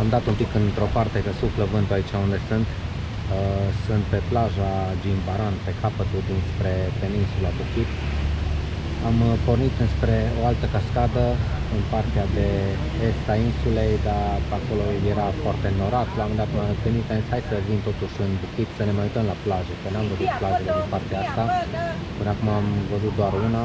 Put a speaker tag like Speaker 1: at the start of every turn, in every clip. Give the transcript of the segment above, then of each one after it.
Speaker 1: am dat un pic într-o parte că suflă vântul aici unde sunt. Sunt pe plaja Jimbaran, pe capătul dinspre peninsula Bukit. Am pornit înspre o altă cascadă în partea de est a insulei, dar acolo era foarte înnorat. La un moment dat m-am gândit, hai să vin totuși în Bukit să ne mai uităm la plaje, că n-am văzut plajele din partea asta. Până acum am văzut doar una.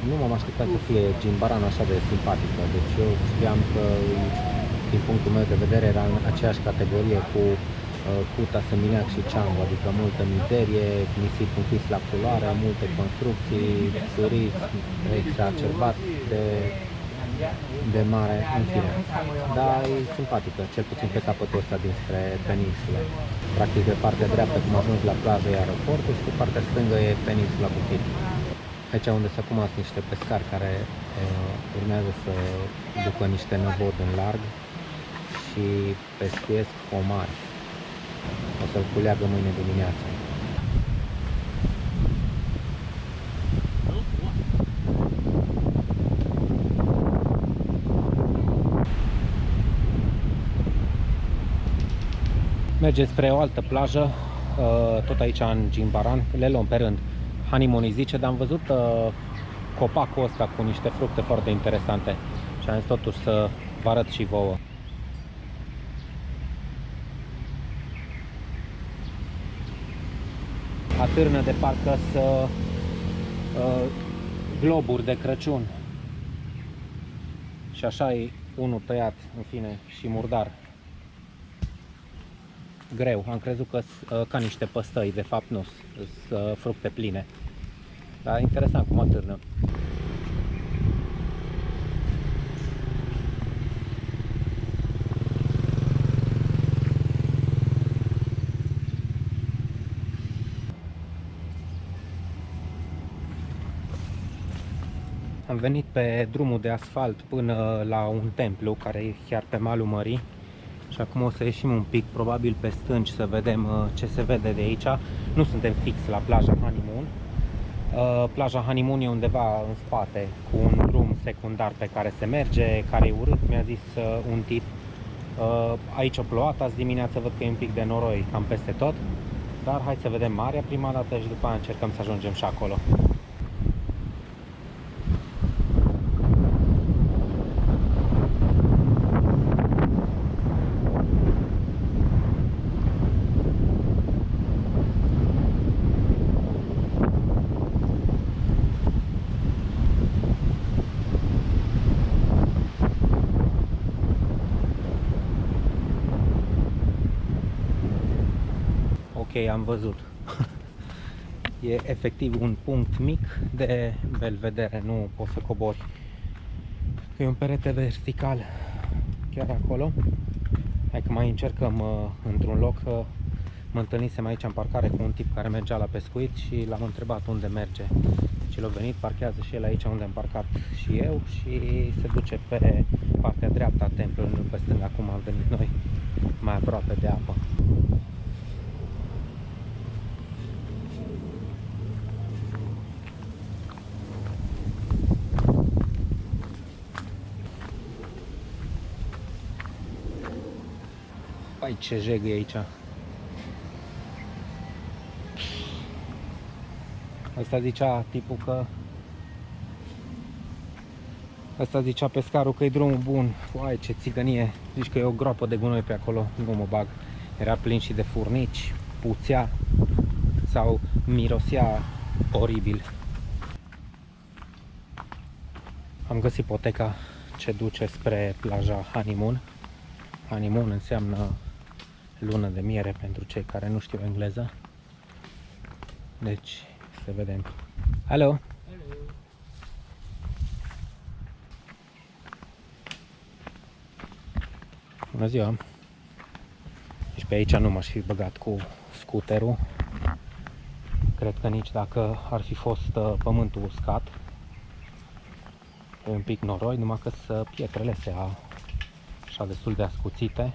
Speaker 1: Nu m-am așteptat să fie Jimbaran așa de simpatică, deci eu știam că, din punctul meu de vedere, era în aceeași categorie cu Kuta, Seminyak și Canggu, adică multă mizerie, nisip închis la culoare, multe construcții, turism exacerbat de mare, în fine. Dar e simpatică, cel puțin pe capătul ăsta dinspre peninsula. Practic pe partea dreaptă, cum ajungi la plajă, e aeroportul și pe partea stângă e peninsula Bukit. Aici unde sunt acum sunt niște pescari care urmează să ducă niște năvod în larg și pescuiesc homari. O să-l culeagă mâine dimineață. Mergem spre o altă plajă, tot aici în Jimbaran, le luăm pe rând. Honeymoon îi zice, dar am văzut copacul ăsta cu niște fructe foarte interesante și am zis totuși să vă arăt și vouă. Atârnă de parcă să globuri de Crăciun și așa e unul tăiat, în fine, și murdar. Greu, am crezut că ca niște păstăi, de fapt nu, sunt fructe pline. Dar interesant cum atârnă. Am venit pe drumul de asfalt până la un templu care e chiar pe malul mării. Și acum o să ieșim un pic, probabil pe stânci, să vedem ce se vede de aici. Nu suntem fix la plaja Honeymoon. Plaja Honeymoon e undeva în spate, cu un drum secundar pe care se merge, care e urât, mi-a zis un tip. Aici a plouat azi dimineață, văd că e un pic de noroi cam peste tot. Dar hai să vedem marea prima dată și după aia încercăm să ajungem și acolo. Ok, am văzut. E efectiv un punct mic de belvedere, nu poți să cobori. E un perete vertical chiar acolo. Hai că mai încercăm într-un loc. Mă întâlnisem aici în parcare cu un tip care mergea la pescuit și l-am întrebat unde merge. Și l-a venit, parchează și el aici unde am parcat și eu și se duce pe partea dreaptă a templului, nu pe stânga, cum am venit noi, mai aproape de apă. Păi ce jeg e aici. Asta zicea tipul că... Asta zicea pescarul că e drumul bun. Uai, ce țigănie. Zici că e o groapă de gunoi pe acolo. Nu mă bag. Era plin și de furnici, puțea sau mirosea oribil. Am găsit poteca ce duce spre plaja Honeymoon. Honeymoon înseamnă lună de miere pentru cei care nu știu engleză. Deci, să vedem. Alo! Bună ziua! Deci pe aici nu m-aș fi băgat cu scuterul. Cred că nici dacă ar fi fost pământul uscat. E un pic noroi, numai că pietrele se așa destul de ascuțite.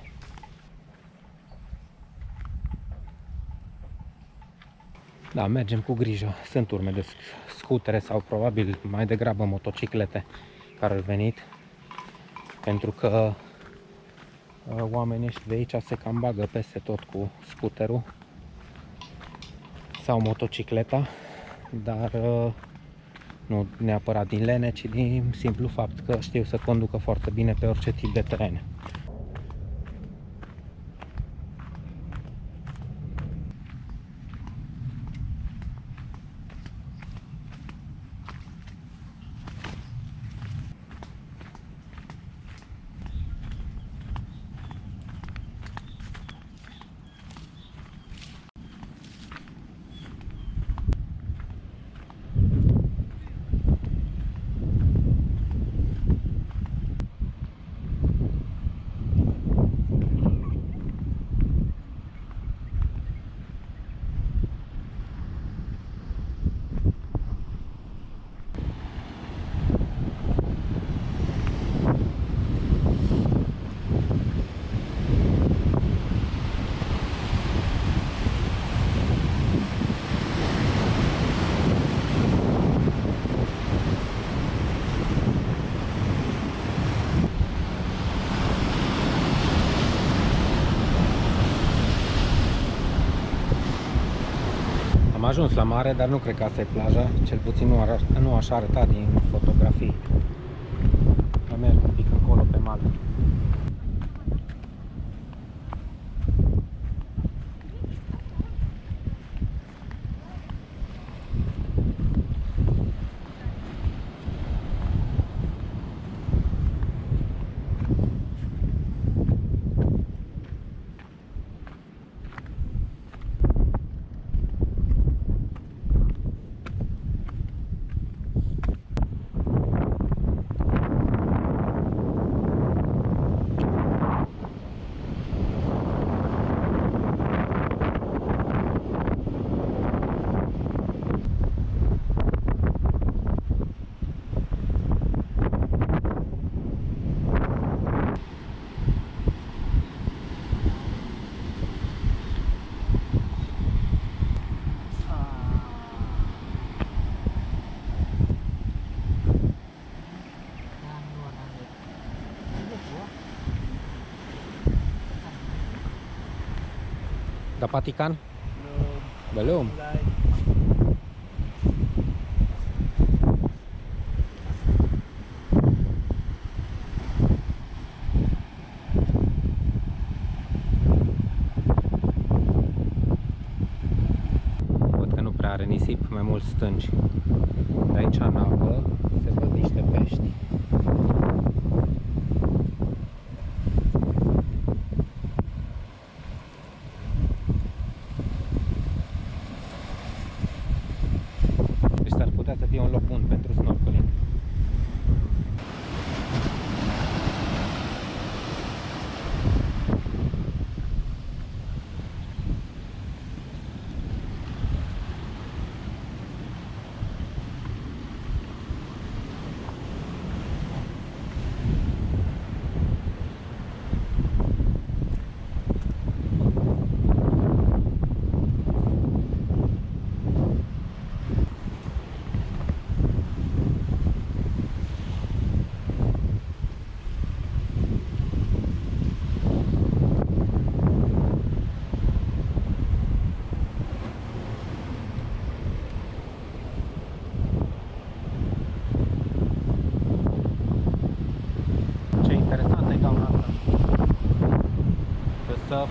Speaker 1: Da, mergem cu grijă. Sunt urme de scutere sau probabil mai degrabă motociclete care au venit. Pentru că Oamenii ăștia de aici se cam bagă peste tot cu scuterul sau motocicleta, dar nu neapărat din lene, ci din simplu fapt că știu să conducă foarte bine pe orice tip de teren. Am ajuns la mare, dar nu cred că asta e plaja, cel puțin nu așa arăta din fotografii. Mai merg un pic încolo pe mal. Dapat ikan? Belum. Văd că nu prea are nisip, mai mult stânci. De aici în apă se văd niște pești. Să fie un loc bun pentru snorkeling.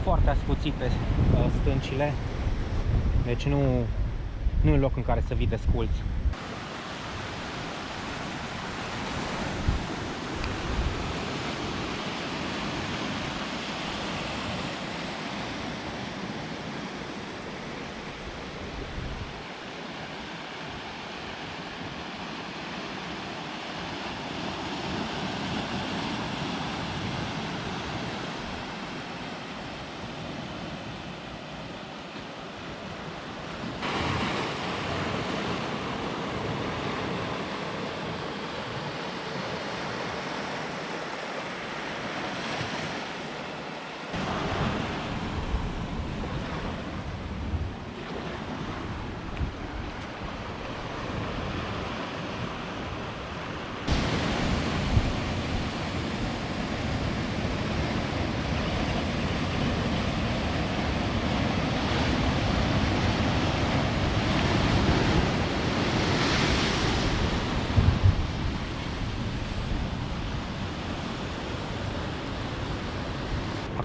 Speaker 1: Foarte ascuțite stâncile, deci nu e un loc în care să vii desculți.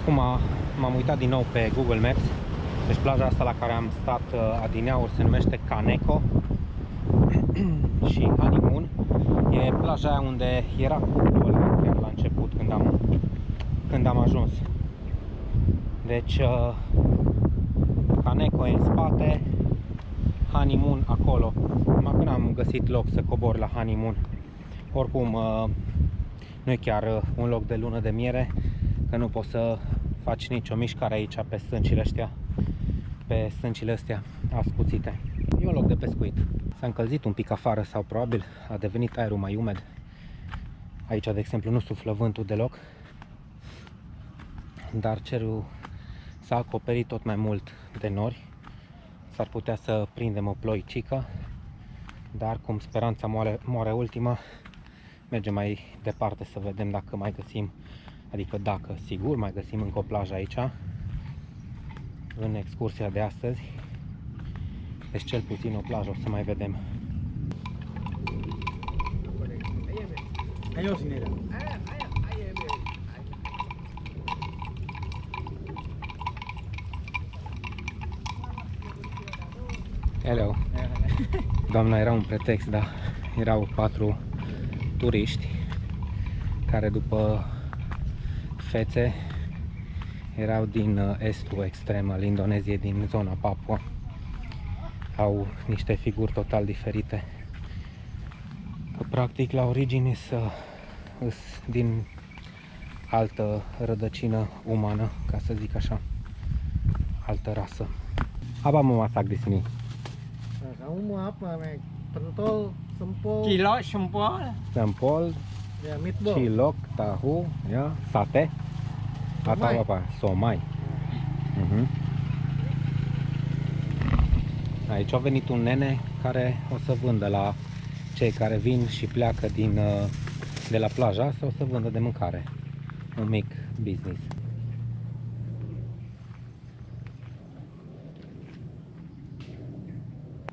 Speaker 1: Acum m-am uitat din nou pe Google Maps. Deci plaja asta la care am stat adineauri se numește Caneco și Honeymoon. E plaja aia unde era cuplul ăla chiar la început când am ajuns. Deci Caneco e în spate, Honeymoon acolo. Acum n-am găsit loc să cobor la Honeymoon. Oricum nu e chiar un loc de lună de miere, că nu poți să faci nicio mișcare aici pe stâncile astea ascuțite. E un loc de pescuit. S-a încălzit un pic afară sau probabil a devenit aerul mai umed. Aici, de exemplu, nu suflă vântul deloc, dar cerul s-a acoperit tot mai mult de nori. S-ar putea să prindem o ploicică, dar cum speranța moare ultima, mergem mai departe să vedem dacă mai găsim, adică dacă sigur mai găsim încă o plajă aici în excursia de astăzi. Deci cel puțin o plajă o să mai vedem. Hello. Doamna, era un pretext, da. Erau 4 turiști care după fețe erau din estul extrem al Indoneziei, din zona Papua. Au niște figuri total diferite. Că practic la origine sunt din altă rădăcină umană, ca să zic așa. Altă rasă. Apa mau masak di sini?
Speaker 2: Kamu mau apa, Mek? Pentol, sempol,
Speaker 3: Cilok, sempol,
Speaker 1: Sempol,
Speaker 2: ya meatball.
Speaker 1: cilok, tahu, ya, sate, atau
Speaker 2: Somai.
Speaker 1: apa? Somai. Aici a venit un nene care o să vândă la cei care vin și pleacă de la plaja asta, o să vândă de mâncare. Un mic business.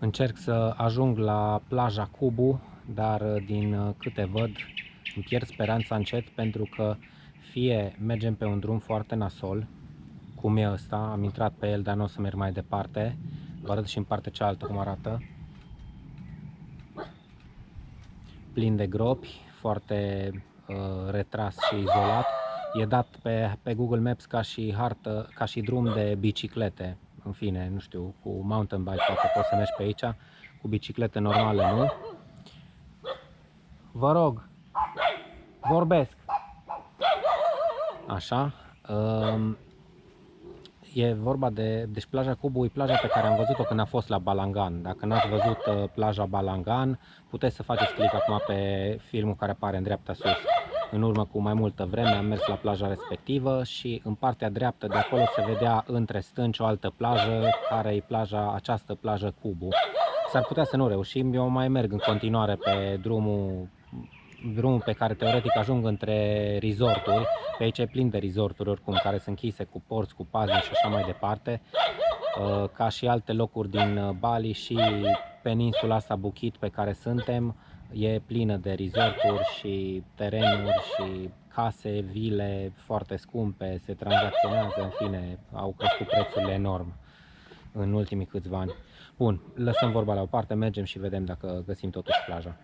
Speaker 1: Încerc să ajung la plaja Kubu, dar din câte văd îmi pierd speranța încet, pentru că fie mergem pe un drum foarte nasol, cum e ăsta, am intrat pe el, dar nu o să merg mai departe. Vă arăt și în partea cealaltă cum arată. Plin de gropi, foarte retras și izolat. E dat pe Google Maps ca și hartă, ca și drum de biciclete. În fine, nu știu, cu mountain bike poate poți să mergi pe aici, cu biciclete normale nu. Vă rog, vorbesc. Așa. E vorba deci plaja Kubu e plaja pe care am văzut-o când am fost la Balangan. Dacă n-ați văzut plaja Balangan, puteți să faceți click acum pe filmul care apare în dreapta sus. În urmă cu mai multă vreme am mers la plaja respectivă și în partea dreaptă de acolo se vedea între stânci o altă plajă, care e această plajă Kubu. S-ar putea să nu reușim, eu mai merg în continuare pe drumul pe care teoretic ajung între resorturi. Pe aici e plin de resorturi oricum, care sunt închise cu porți, cu paznici și așa mai departe. Ca și alte locuri din Bali, și peninsula asta Bukit pe care suntem e plină de resorturi și terenuri și case, vile foarte scumpe, se tranzacționează, în fine, au crescut prețurile enorm în ultimii câțiva ani. Bun, lăsăm vorba la o parte, mergem și vedem dacă găsim totuși plaja.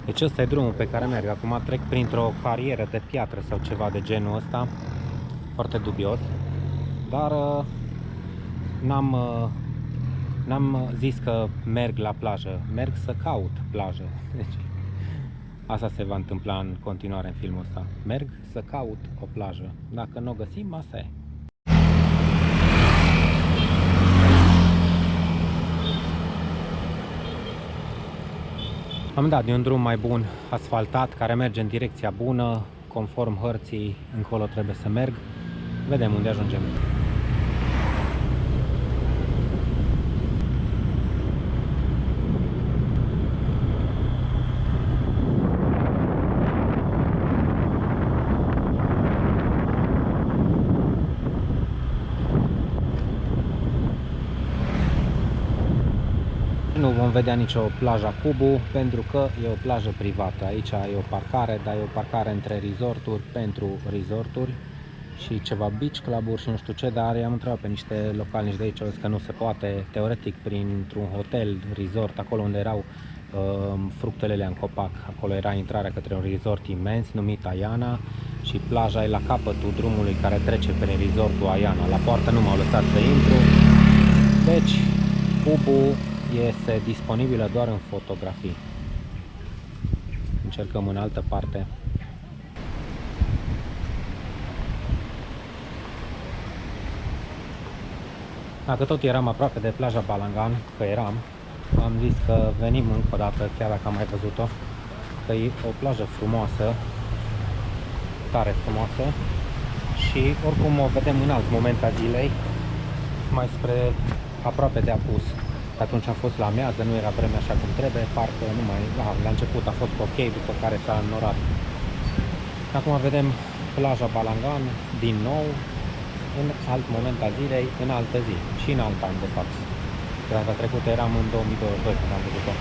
Speaker 1: Deci ăsta e drumul pe care merg. Acum trec printr-o carieră de piatră sau ceva de genul ăsta. Foarte dubios. Dar n-am zis că merg la plajă. Merg să caut plajă. Deci, asta se va întâmpla în continuare în filmul ăsta. Merg să caut o plajă. Dacă nu o găsim, asta e. Am dat de un drum mai bun, asfaltat, care merge în direcția bună, conform hărții, încolo trebuie să merg. Vedem unde ajungem. Nu vom vedea nicio plaja Cubu pentru că e o plajă privată. Aici e o parcare, dar e o parcare între resorturi pentru resorturi și ceva beach club-uri și nu știu ce, dar i-am întrebat pe niște localnici de aici, au zis că nu se poate, teoretic printr-un hotel, resort, acolo unde erau fructelele în copac, acolo era intrarea către un resort imens numit Ayana și plaja e la capătul drumului care trece prin resortul Ayana. La poartă nu m-au lăsat să intru, deci Cubu este disponibilă doar în fotografii. Încercăm în altă parte. Dacă tot eram aproape de plaja Balangan, că eram, am zis că venim încă o dată, chiar dacă am mai văzut-o, că e o plajă frumoasă, tare frumoasă și oricum o vedem în alt moment a zilei, mai spre aproape de apus. Atunci am fost la amiază, nu era vreme așa cum trebuie, parcă nu mai, la început a fost ok, după care s-a înnorat. Acum vedem plaja Balangan din nou, în alt moment al zilei, în altă zi și în alt an de fapt. Data trecută eram în 2022 când am văzut-o.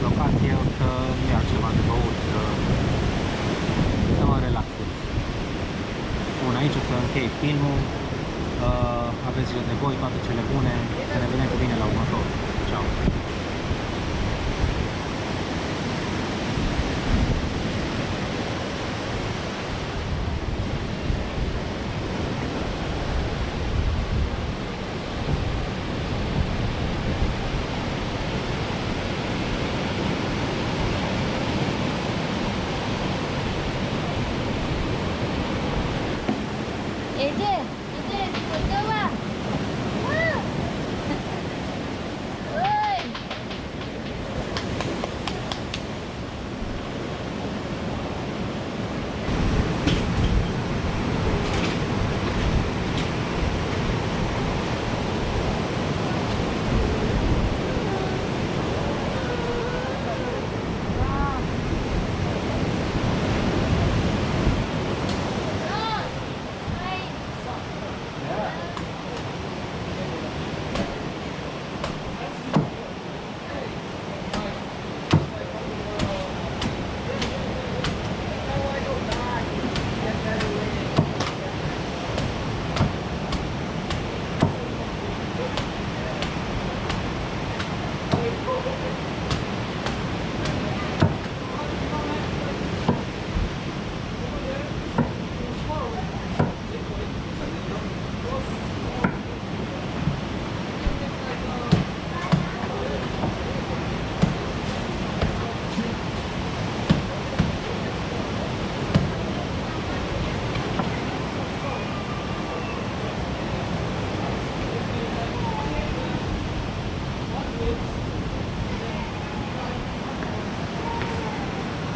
Speaker 1: Locație, o să ia ceva de băut, să mă relaxez. Bun, aici o să închei filmul. Aveți grijă de voi, toate cele bune. Să ne vedem cu bine la următor. Ciao!
Speaker 3: Ece, coba. Oi.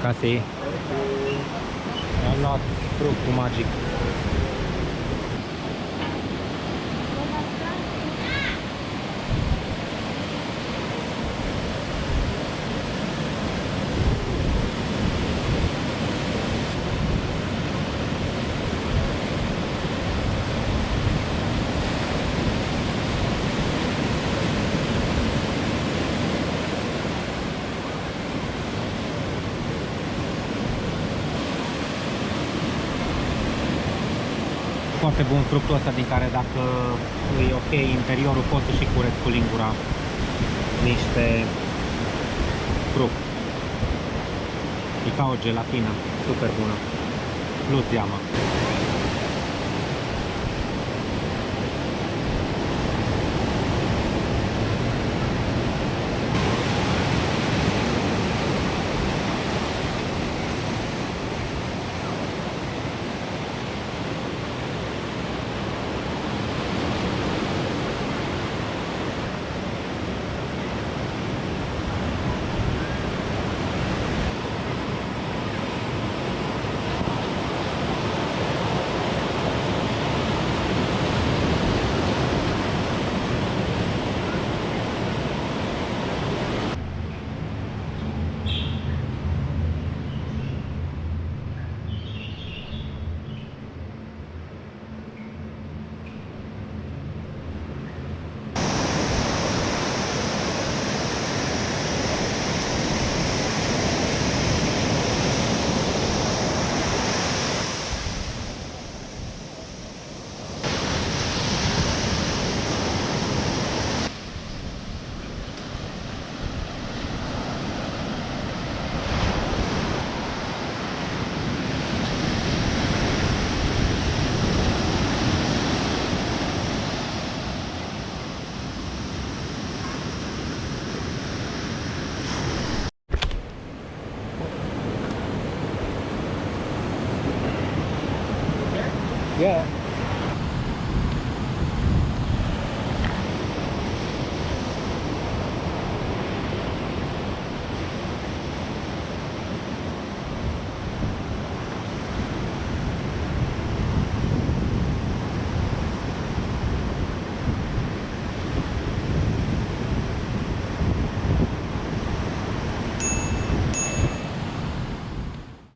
Speaker 1: Casi. Am luat fructul magic. foarte bun fructul ăsta din care dacă e ok interiorul poți să și cureți cu lingura niște fruct. E ca o gelatină, super bună, plus zeamă. Yeah.